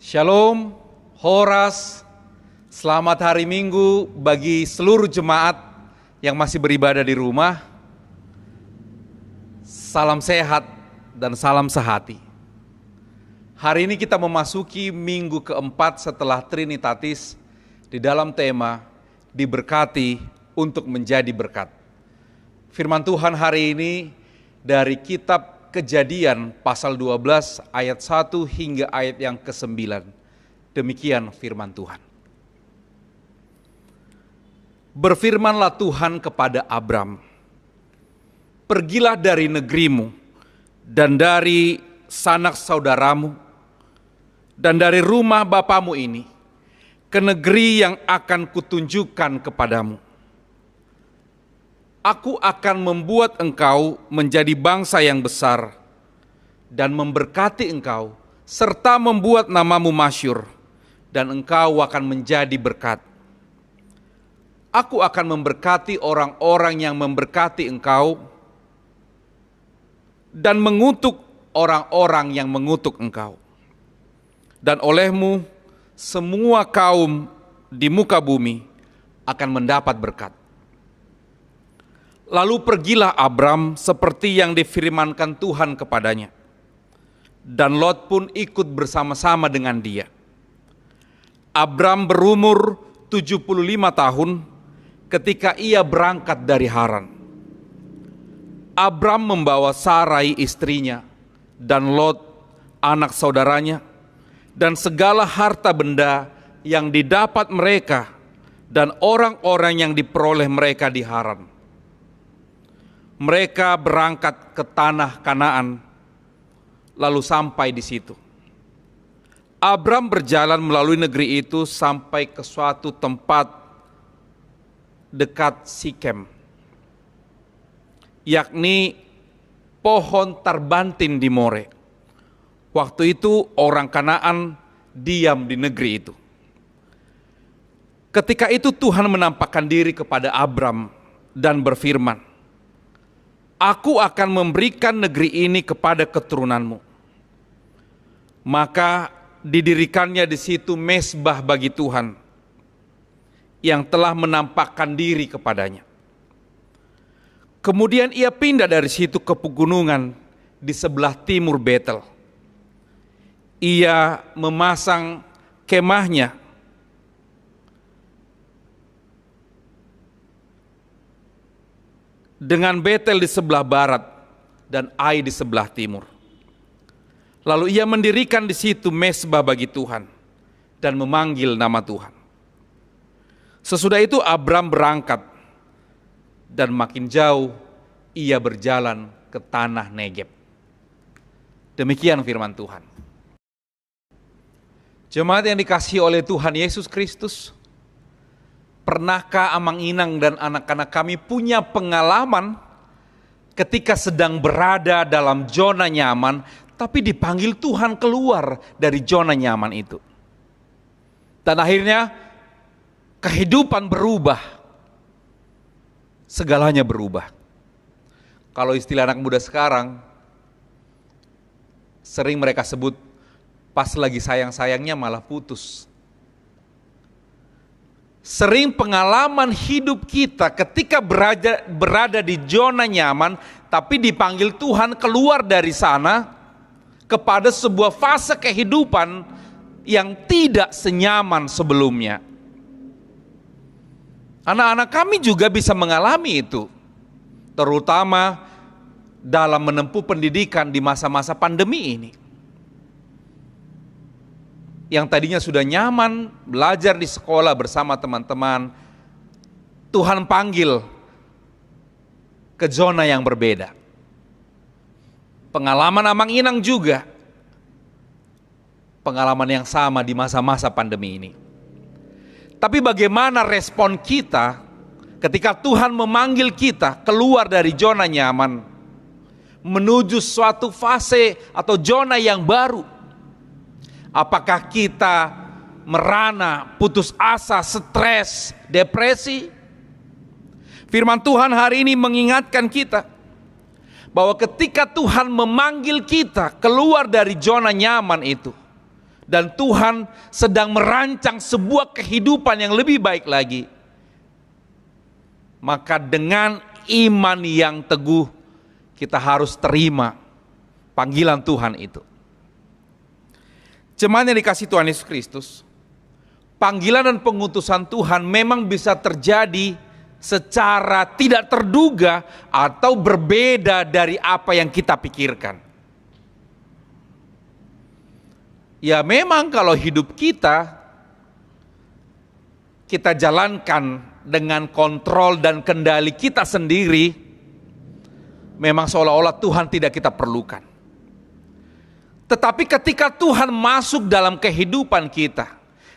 Shalom, Horas, selamat hari Minggu bagi seluruh jemaat yang masih beribadah di rumah. Salam sehat dan salam sehati. Hari ini kita memasuki minggu keempat setelah Trinitatis di dalam tema diberkati untuk menjadi berkat. Firman Tuhan hari ini dari kitab Kejadian pasal 12 ayat 1 hingga ayat yang ke-9. Demikian firman Tuhan. Berfirmanlah Tuhan kepada Abram, pergilah dari negerimu dan dari sanak saudaramu dan dari rumah bapamu ini ke negeri yang akan kutunjukkan kepadamu. Aku akan membuat engkau menjadi bangsa yang besar dan memberkati engkau serta membuat namamu masyhur dan engkau akan menjadi berkat. Aku akan memberkati orang-orang yang memberkati engkau dan mengutuk orang-orang yang mengutuk engkau. Dan olehmu semua kaum di muka bumi akan mendapat berkat. Lalu pergilah Abram seperti yang difirmankan Tuhan kepadanya. Dan Lot pun ikut bersama-sama dengan dia. Abram berumur 75 tahun ketika ia berangkat dari Haran. Abram membawa Sarai istrinya dan Lot anak saudaranya dan segala harta benda yang didapat mereka dan orang-orang yang diperoleh mereka di Haran. Mereka berangkat ke tanah Kanaan, lalu sampai di situ. Abram berjalan melalui negeri itu sampai ke suatu tempat dekat Sikem, yakni pohon tarbantin di More. Waktu itu orang Kanaan diam di negeri itu. Ketika itu Tuhan menampakkan diri kepada Abram dan berfirman, Aku akan memberikan negeri ini kepada keturunanmu. Maka didirikannya di situ mezbah bagi Tuhan yang telah menampakkan diri kepadanya. Kemudian ia pindah dari situ ke pegunungan di sebelah timur Betel. Ia memasang kemahnya dengan Betel di sebelah barat dan Ai di sebelah timur. Lalu ia mendirikan di situ mezbah bagi Tuhan dan memanggil nama Tuhan. Sesudah itu Abram berangkat dan makin jauh ia berjalan ke tanah Negeb. Demikian firman Tuhan. Jemaat yang dikasihi oleh Tuhan Yesus Kristus, pernahkah Amang Inang dan anak-anak kami punya pengalaman ketika sedang berada dalam zona nyaman, tapi dipanggil Tuhan keluar dari zona nyaman itu? Dan akhirnya kehidupan berubah, segalanya berubah. Kalau istilah anak muda sekarang, sering mereka sebut, pas lagi sayang-sayangnya malah putus. Sering pengalaman hidup kita ketika berada di zona nyaman, tapi dipanggil Tuhan keluar dari sana kepada sebuah fase kehidupan yang tidak senyaman sebelumnya. Anak-anak kami juga bisa mengalami itu, terutama dalam menempuh pendidikan di masa-masa pandemi ini. Yang tadinya sudah nyaman belajar di sekolah bersama teman-teman, Tuhan panggil ke zona yang berbeda. Pengalaman Amang Inang juga pengalaman yang sama di masa-masa pandemi ini. Tapi bagaimana respon kita ketika Tuhan memanggil kita keluar dari zona nyaman menuju suatu fase atau zona yang baru? Apakah kita merana, putus asa, stres, depresi? Firman Tuhan hari ini mengingatkan kita bahwa ketika Tuhan memanggil kita keluar dari zona nyaman itu dan Tuhan sedang merancang sebuah kehidupan yang lebih baik lagi, maka dengan iman yang teguh kita harus terima panggilan Tuhan itu. Jemaat yang dikasihi Tuhan Yesus Kristus, panggilan dan pengutusan Tuhan memang bisa terjadi secara tidak terduga atau berbeda dari apa yang kita pikirkan. Ya memang kalau hidup kita jalankan dengan kontrol dan kendali kita sendiri, memang seolah-olah Tuhan tidak kita perlukan. Tetapi ketika Tuhan masuk dalam kehidupan kita,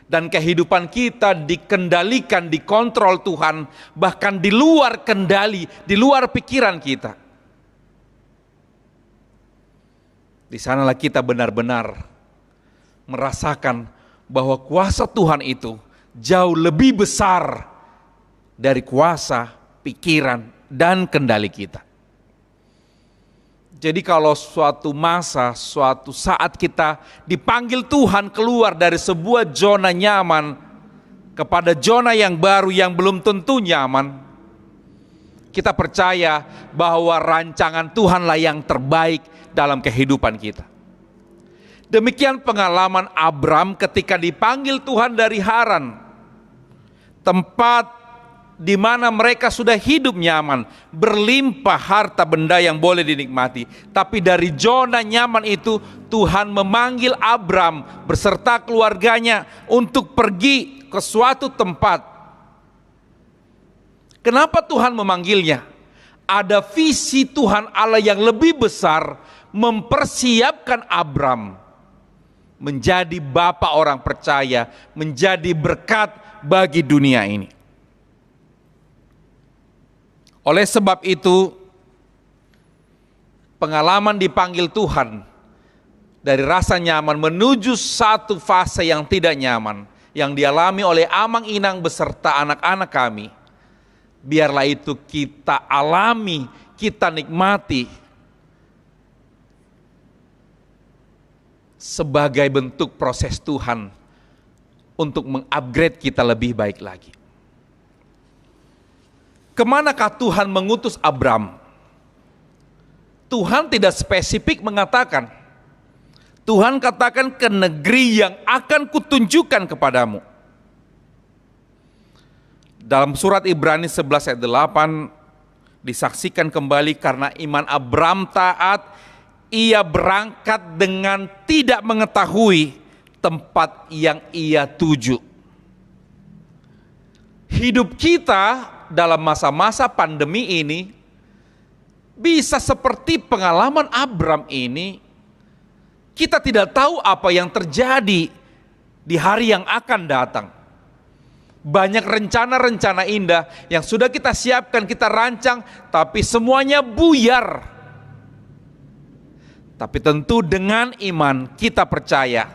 dan kehidupan kita dikendalikan, dikontrol Tuhan, bahkan di luar kendali, di luar pikiran kita, di sanalah kita benar-benar merasakan bahwa kuasa Tuhan itu jauh lebih besar dari kuasa, pikiran, dan kendali kita. Jadi kalau suatu masa, suatu saat kita dipanggil Tuhan keluar dari sebuah zona nyaman kepada zona yang baru yang belum tentu nyaman, kita percaya bahwa rancangan Tuhanlah yang terbaik dalam kehidupan kita. Demikian pengalaman Abram ketika dipanggil Tuhan dari Haran, tempat di mana mereka sudah hidup nyaman, berlimpah harta benda yang boleh dinikmati. Tapi dari zona nyaman itu Tuhan memanggil Abram beserta keluarganya untuk pergi ke suatu tempat. Kenapa Tuhan memanggilnya? Ada visi Tuhan Allah yang lebih besar, mempersiapkan Abram menjadi bapa orang percaya, menjadi berkat bagi dunia ini. Oleh sebab itu, pengalaman dipanggil Tuhan dari rasa nyaman menuju satu fase yang tidak nyaman, yang dialami oleh Amang Inang beserta anak-anak kami. Biarlah itu kita alami, kita nikmati sebagai bentuk proses Tuhan untuk mengupgrade kita lebih baik lagi. Kemanakah Tuhan mengutus Abram? Tuhan tidak spesifik mengatakan. Tuhan katakan ke negeri yang akan kutunjukkan kepadamu. Dalam surat Ibrani 11 ayat 8 disaksikan kembali karena iman Abram taat, ia berangkat dengan tidak mengetahui tempat yang ia tuju. Hidup kita dalam masa-masa pandemi ini bisa seperti pengalaman Abram ini. Kita tidak tahu apa yang terjadi di hari yang akan datang. Banyak rencana-rencana indah yang sudah kita siapkan, kita rancang, tapi semuanya buyar. Tapi tentu dengan iman kita percaya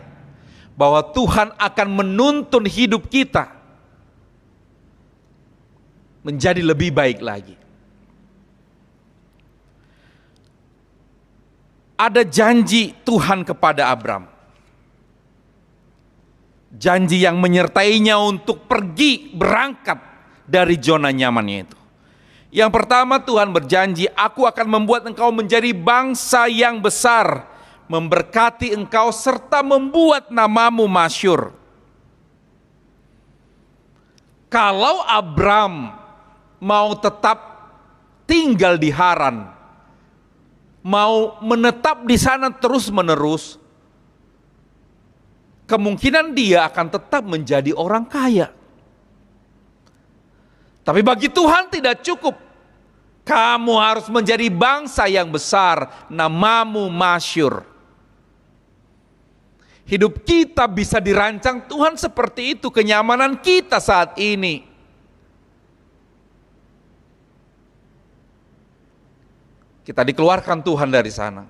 bahwa Tuhan akan menuntun hidup kita menjadi lebih baik lagi. Ada janji Tuhan kepada Abram. Janji yang menyertainya untuk pergi berangkat dari zona nyamannya itu. Yang pertama, Tuhan berjanji, aku akan membuat engkau menjadi bangsa yang besar, memberkati engkau serta membuat namamu masyhur. Kalau Abram mau tetap tinggal di Haran, mau menetap di sana terus-menerus, kemungkinan dia akan tetap menjadi orang kaya. Tapi bagi Tuhan tidak cukup. Kamu harus menjadi bangsa yang besar, namamu masyhur. Hidup kita bisa dirancang Tuhan seperti itu, kenyamanan kita saat ini. Kita dikeluarkan Tuhan dari sana.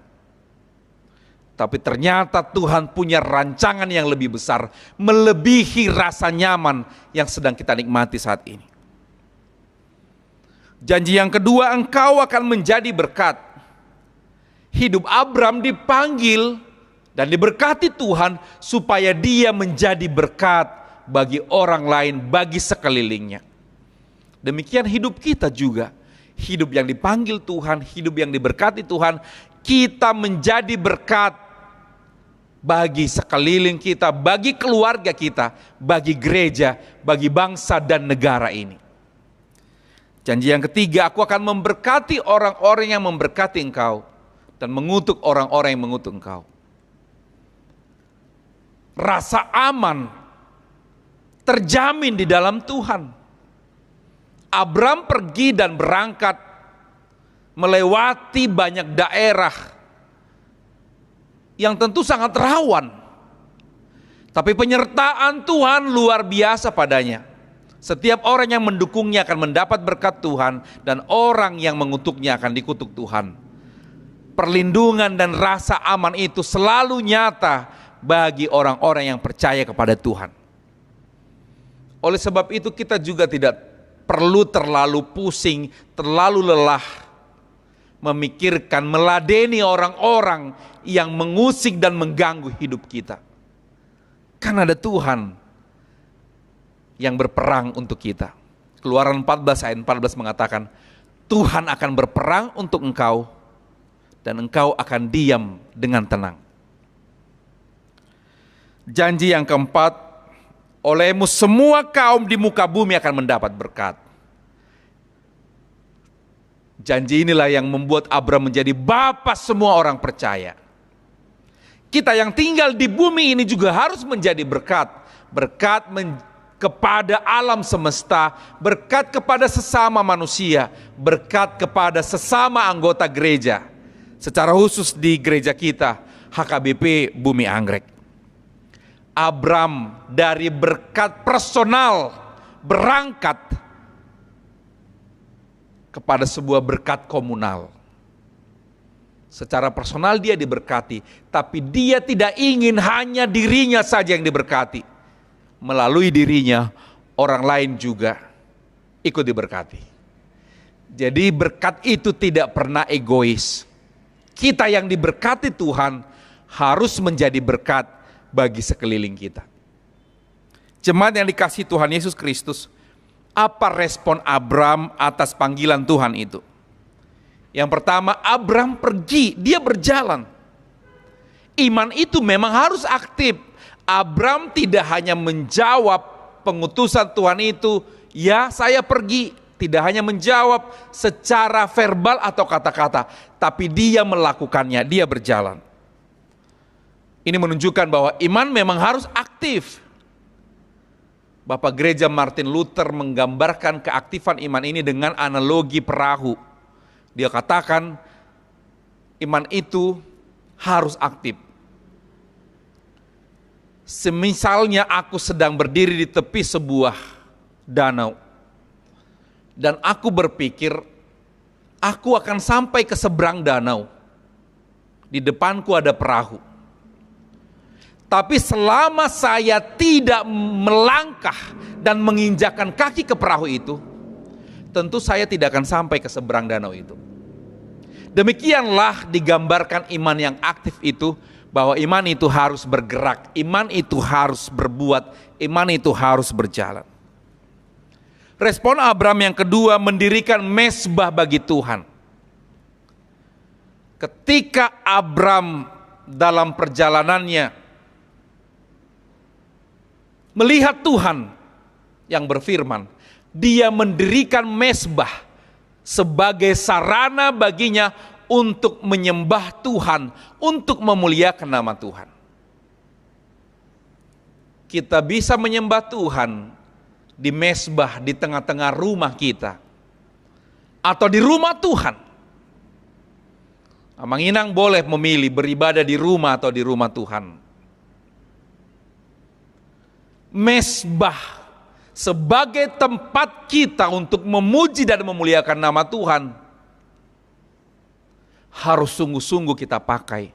Tapi ternyata Tuhan punya rancangan yang lebih besar, melebihi rasa nyaman yang sedang kita nikmati saat ini. Janji yang kedua, engkau akan menjadi berkat. Hidup Abram dipanggil dan diberkati Tuhan supaya dia menjadi berkat bagi orang lain, bagi sekelilingnya. Demikian hidup kita juga. Hidup yang dipanggil Tuhan, hidup yang diberkati Tuhan, kita menjadi berkat bagi sekeliling kita, bagi keluarga kita, bagi gereja, bagi bangsa dan negara ini. Janji yang ketiga, aku akan memberkati orang-orang yang memberkati engkau dan mengutuk orang-orang yang mengutuk engkau. Rasa aman terjamin di dalam Tuhan. Abram pergi dan berangkat melewati banyak daerah yang tentu sangat rawan. Tapi penyertaan Tuhan luar biasa padanya. Setiap orang yang mendukungnya akan mendapat berkat Tuhan, dan orang yang mengutuknya akan dikutuk Tuhan. Perlindungan dan rasa aman itu selalu nyata bagi orang-orang yang percaya kepada Tuhan. Oleh sebab itu kita juga tidak perlu terlalu pusing, terlalu lelah memikirkan, meladeni orang-orang yang mengusik dan mengganggu hidup kita. Kan ada Tuhan yang berperang untuk kita. Keluaran 14 ayat 14 mengatakan, Tuhan akan berperang untuk engkau dan engkau akan diam dengan tenang. Janji yang keempat, olehmu semua kaum di muka bumi akan mendapat berkat. Janji inilah yang membuat Abram menjadi bapa semua orang percaya. Kita yang tinggal di bumi ini juga harus menjadi berkat. Berkat kepada alam semesta, berkat kepada sesama manusia, berkat kepada sesama anggota gereja. Secara khusus di gereja kita, HKBP Bumi Anggrek. Abram dari berkat personal berangkat kepada sebuah berkat komunal. Secara personal dia diberkati, tapi dia tidak ingin hanya dirinya saja yang diberkati. Melalui dirinya, orang lain juga ikut diberkati. Jadi berkat itu tidak pernah egois. Kita yang diberkati Tuhan harus menjadi berkat bagi sekeliling kita. Jemaat yang dikasihi Tuhan Yesus Kristus, apa respon Abram atas panggilan Tuhan itu? Yang pertama, Abram pergi, dia berjalan. Iman itu memang harus aktif. Abram tidak hanya menjawab pengutusan Tuhan itu, ya saya pergi. Tidak hanya menjawab secara verbal atau kata-kata, tapi dia melakukannya, dia berjalan. Ini menunjukkan bahwa iman memang harus aktif. Bapak Gereja Martin Luther menggambarkan keaktifan iman ini dengan analogi perahu. Dia katakan iman itu harus aktif. Semisalnya aku sedang berdiri di tepi sebuah danau, dan aku berpikir aku akan sampai ke seberang danau. Di depanku ada perahu. Tapi selama saya tidak melangkah dan menginjakkan kaki ke perahu itu, tentu saya tidak akan sampai ke seberang danau itu. Demikianlah digambarkan iman yang aktif itu, bahwa iman itu harus bergerak, iman itu harus berbuat, iman itu harus berjalan. Respon Abram yang kedua, mendirikan mezbah bagi Tuhan. Ketika Abram dalam perjalanannya melihat Tuhan yang berfirman, dia mendirikan mezbah sebagai sarana baginya untuk menyembah Tuhan, untuk memuliakan nama Tuhan. Kita bisa menyembah Tuhan di mezbah di tengah-tengah rumah kita, atau di rumah Tuhan. Manginang boleh memilih beribadah di rumah atau di rumah Tuhan. Mezbah sebagai tempat kita untuk memuji dan memuliakan nama Tuhan harus sungguh-sungguh kita pakai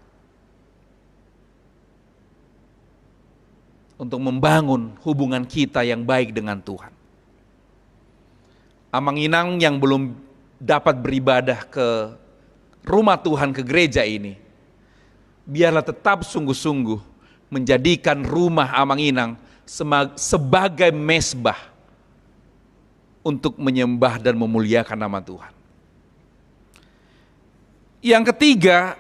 untuk membangun hubungan kita yang baik dengan Tuhan. Amanginang yang belum dapat beribadah ke rumah Tuhan, ke gereja ini, biarlah tetap sungguh-sungguh menjadikan rumah Amang-Inang sebagai mezbah untuk menyembah dan memuliakan nama Tuhan. Yang ketiga,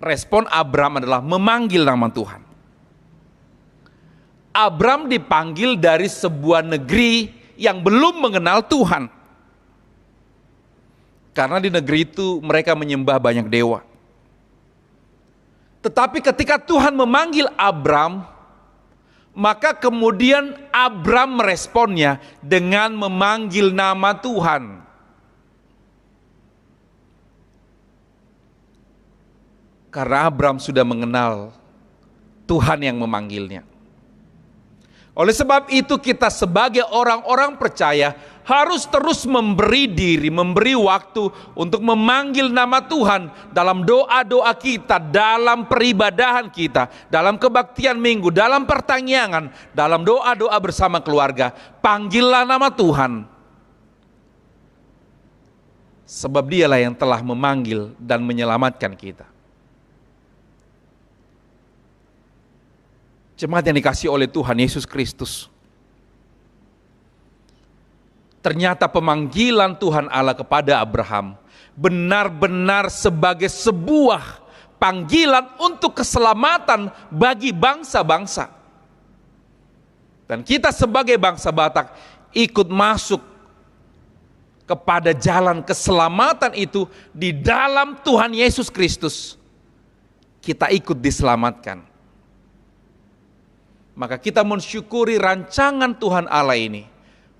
respon Abram adalah memanggil nama Tuhan. Abram dipanggil dari sebuah negeri yang belum mengenal Tuhan. Karena di negeri itu mereka menyembah banyak dewa. Tetapi ketika Tuhan memanggil Abram, maka kemudian Abram meresponnya dengan memanggil nama Tuhan. Karena Abram sudah mengenal Tuhan yang memanggilnya. Oleh sebab itu kita sebagai orang-orang percaya harus terus memberi diri, memberi waktu untuk memanggil nama Tuhan dalam doa-doa kita, dalam peribadahan kita, dalam kebaktian minggu, dalam pertanyaan, dalam doa-doa bersama keluarga. Panggillah nama Tuhan. Sebab Dialah yang telah memanggil dan menyelamatkan kita. Jemaat yang dikasihi oleh Tuhan Yesus Kristus. Ternyata pemanggilan Tuhan Allah kepada Abraham benar-benar sebagai sebuah panggilan untuk keselamatan bagi bangsa-bangsa. Dan kita sebagai bangsa Batak ikut masuk kepada jalan keselamatan itu di dalam Tuhan Yesus Kristus. Kita ikut diselamatkan. Maka kita mensyukuri rancangan Tuhan Allah ini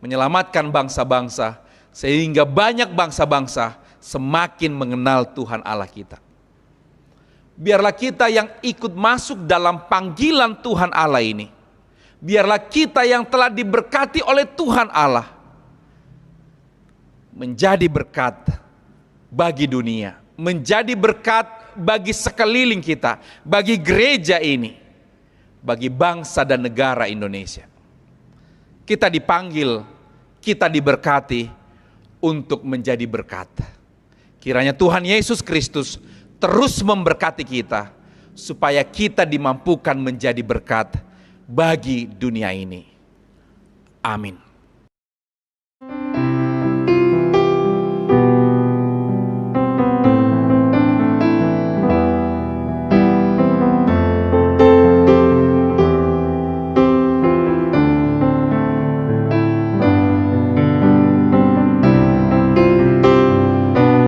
menyelamatkan bangsa-bangsa sehingga banyak bangsa-bangsa semakin mengenal Tuhan Allah kita. Biarlah kita yang ikut masuk dalam panggilan Tuhan Allah ini. Biarlah kita yang telah diberkati oleh Tuhan Allah menjadi berkat bagi dunia, menjadi berkat bagi sekeliling kita, bagi gereja ini, bagi bangsa dan negara Indonesia. Kita dipanggil, kita diberkati untuk menjadi berkat. Kiranya Tuhan Yesus Kristus terus memberkati kita supaya kita dimampukan menjadi berkat bagi dunia ini. Amin.